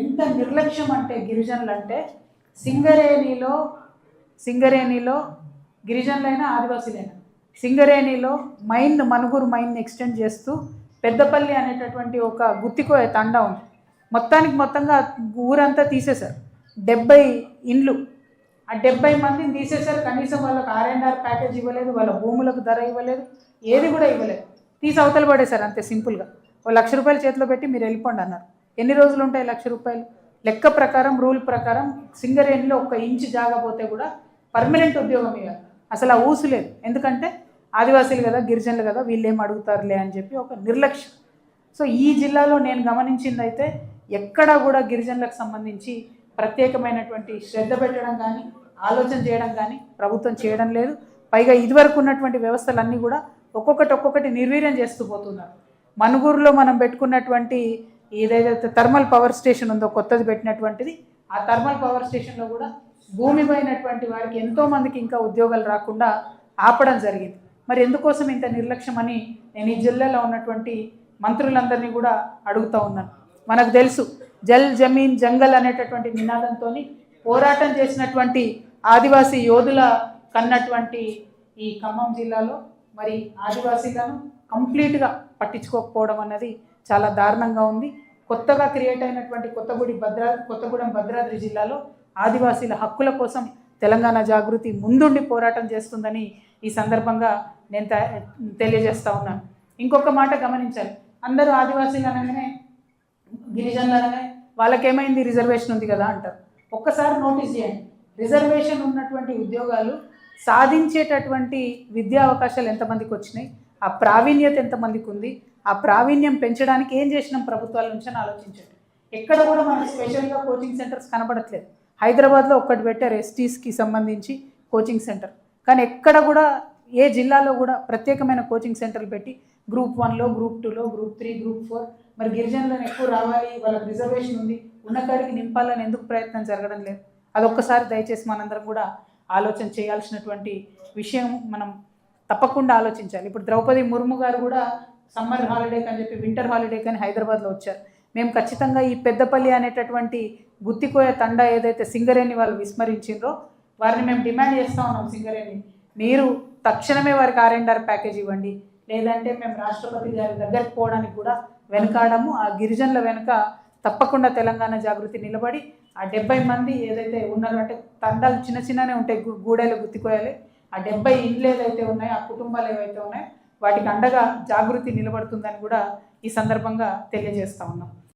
ఎంత నిర్లక్ష్యం అంటే గిరిజనులు అంటే సింగరేణిలో గిరిజనులైనా ఆదివాసీలైనా సింగరేణిలో మనుగురు మైన్ ఎక్స్టెండ్ చేస్తూ పెద్దపల్లి అనేటటువంటి ఒక గుత్తికోయ తండా ఉంది. మొత్తంగా ఊరంతా తీసేశారు. 70 ఇండ్లు, ఆ 70 మందిని తీసేశారు. కనీసం వాళ్ళకి R&R ప్యాకేజ్ ఇవ్వలేదు, వాళ్ళ భూములకు ధర ఇవ్వలేదు, ఏది కూడా ఇవ్వలేదు. తీసి అవతల పడేశారు అంతే సింపుల్గా. ₹1,00,000 చేతిలో పెట్టి మీరు వెళ్ళిపోండి అన్నారు. ఎన్ని రోజులు ఉంటాయి ₹1,00,000? లెక్క ప్రకారం, రూల్ ప్రకారం సింగరేణిలో 1 ఇంచు జాగపోతే కూడా పర్మనెంట్ ఉద్యోగం ఇవ్వాలి. అసలు ఆ ఊసు లేదు. ఎందుకంటే ఆదివాసీలు కదా, గిరిజనులు కదా, వీళ్ళు ఏం అడుగుతారులే అని చెప్పి ఒక నిర్లక్ష్యం. సో ఈ జిల్లాలో నేను గమనించింది అయితే ఎక్కడా కూడా గిరిజనులకు సంబంధించి ప్రత్యేకమైనటువంటి శ్రద్ధ పెట్టడం కానీ, ఆలోచన చేయడం కానీ ప్రభుత్వం చేయడం లేదు. పైగా ఇదివరకు ఉన్నటువంటి వ్యవస్థలన్నీ కూడా ఒక్కొక్కటి నిర్వీర్యం చేస్తూ పోతున్నారు. మనుగూరులో మనం పెట్టుకున్నటువంటి ఏదైతే థర్మల్ పవర్ స్టేషన్ ఉందో కొత్తది పెట్టినటువంటిది, ఆ థర్మల్ పవర్ స్టేషన్లో కూడా భూమి పోయినటువంటి వారికి ఎంతోమందికి ఇంకా ఉద్యోగాలు రాకుండా ఆపడం జరిగింది. మరి ఎందుకోసం ఇంత నిర్లక్ష్యం అని నేను ఈ జిల్లాలో ఉన్నటువంటి మంత్రులందరినీ కూడా అడుగుతూ ఉన్నాను. మనకు తెలుసు జల్ జమీన్ జంగల్ అనేటటువంటి నినాదంతో పోరాటం చేసినటువంటి ఆదివాసీ యోధుల కన్నటువంటి ఈ ఖమ్మం జిల్లాలో మరి ఆదివాసీలను కంప్లీట్గా పట్టించుకోకపోవడం అన్నది చాలా దారుణంగా ఉంది. కొత్తగా క్రియేట్ అయినటువంటి కొత్తగూడెం భద్రాద్రి జిల్లాలో ఆదివాసీల హక్కుల కోసం తెలంగాణ జాగృతి ముందుండి పోరాటం చేస్తుందని ఈ సందర్భంగా నేను తెలియజేస్తూ ఉన్నాను. ఇంకొక మాట గమనించాలి. అందరూ ఆదివాసీలు అనగానే, గిరిజనులు అనగానే వాళ్ళకేమైంది, రిజర్వేషన్ ఉంది కదా అంటారు. ఒక్కసారి నోటీస్ చేయండి. రిజర్వేషన్ ఉన్నటువంటి ఉద్యోగాలు సాధించేటటువంటి విద్యా అవకాశాలు ఎంతమందికి వచ్చినాయి, ఆ ప్రావీణ్యత ఎంతమందికి ఉంది, ఆ ప్రావీణ్యం పెంచడానికి ఏం చేసినాం ప్రభుత్వాల నుంచి అని ఆలోచించండి. ఎక్కడ కూడా మనకు స్పెషల్గా కోచింగ్ సెంటర్స్ కనబడట్లేదు. హైదరాబాద్లో ఒక్కటి పెట్టారు ఎస్టీస్కి సంబంధించి కోచింగ్ సెంటర్, కానీ ఎక్కడ కూడా ఏ జిల్లాలో కూడా ప్రత్యేకమైన కోచింగ్ సెంటర్లు పెట్టి గ్రూప్ 1లో, గ్రూప్ 2లో, గ్రూప్ 3, గ్రూప్ 4 మరి గిరిజనులను ఎక్కువ రావాలి, వాళ్ళకి రిజర్వేషన్ ఉంది, ఉన్నకాడికి నింపాలని ఎందుకు ప్రయత్నం జరగడం లేదు? అదొక్కసారి దయచేసి మనందరం కూడా ఆలోచన చేయాల్సినటువంటి విషయం. మనం తప్పకుండా ఆలోచించాలి. ఇప్పుడు ద్రౌపది ముర్ము గారు కూడా సమ్మర్ హాలిడేకి అని చెప్పి వింటర్ హాలిడేకి అని హైదరాబాద్లో వచ్చారు. మేము ఖచ్చితంగా ఈ పెద్దపల్లి అనేటటువంటి గుత్తికోయ తండా ఏదైతే సింగరేణి వాళ్ళు విస్మరించిండ్రో వారిని మేము డిమాండ్ చేస్తూ ఉన్నాం. సింగరేణి మీరు తక్షణమే వారికి R&R ప్యాకేజ్ ఇవ్వండి, లేదంటే మేము రాష్ట్రపతి గారి దగ్గరికి పోవడానికి కూడా వెనకాడము. ఆ గిరిజనుల వెనుక తప్పకుండా తెలంగాణ జాగృతి నిలబడి ఆ 70 మంది ఏదైతే ఉన్నారో, అంటే తండాలు చిన్ననే ఉంటాయి, గూడెలు గుత్తికోయాలి, ఆ 70 ఇండ్లు ఏదైతే ఉన్నాయో, ఆ కుటుంబాలు ఏవైతే ఉన్నాయో వాటికి అండగా జాగృతి నిలబడుతుందని కూడా ఈ సందర్భంగా తెలియజేస్తూ ఉన్నాం.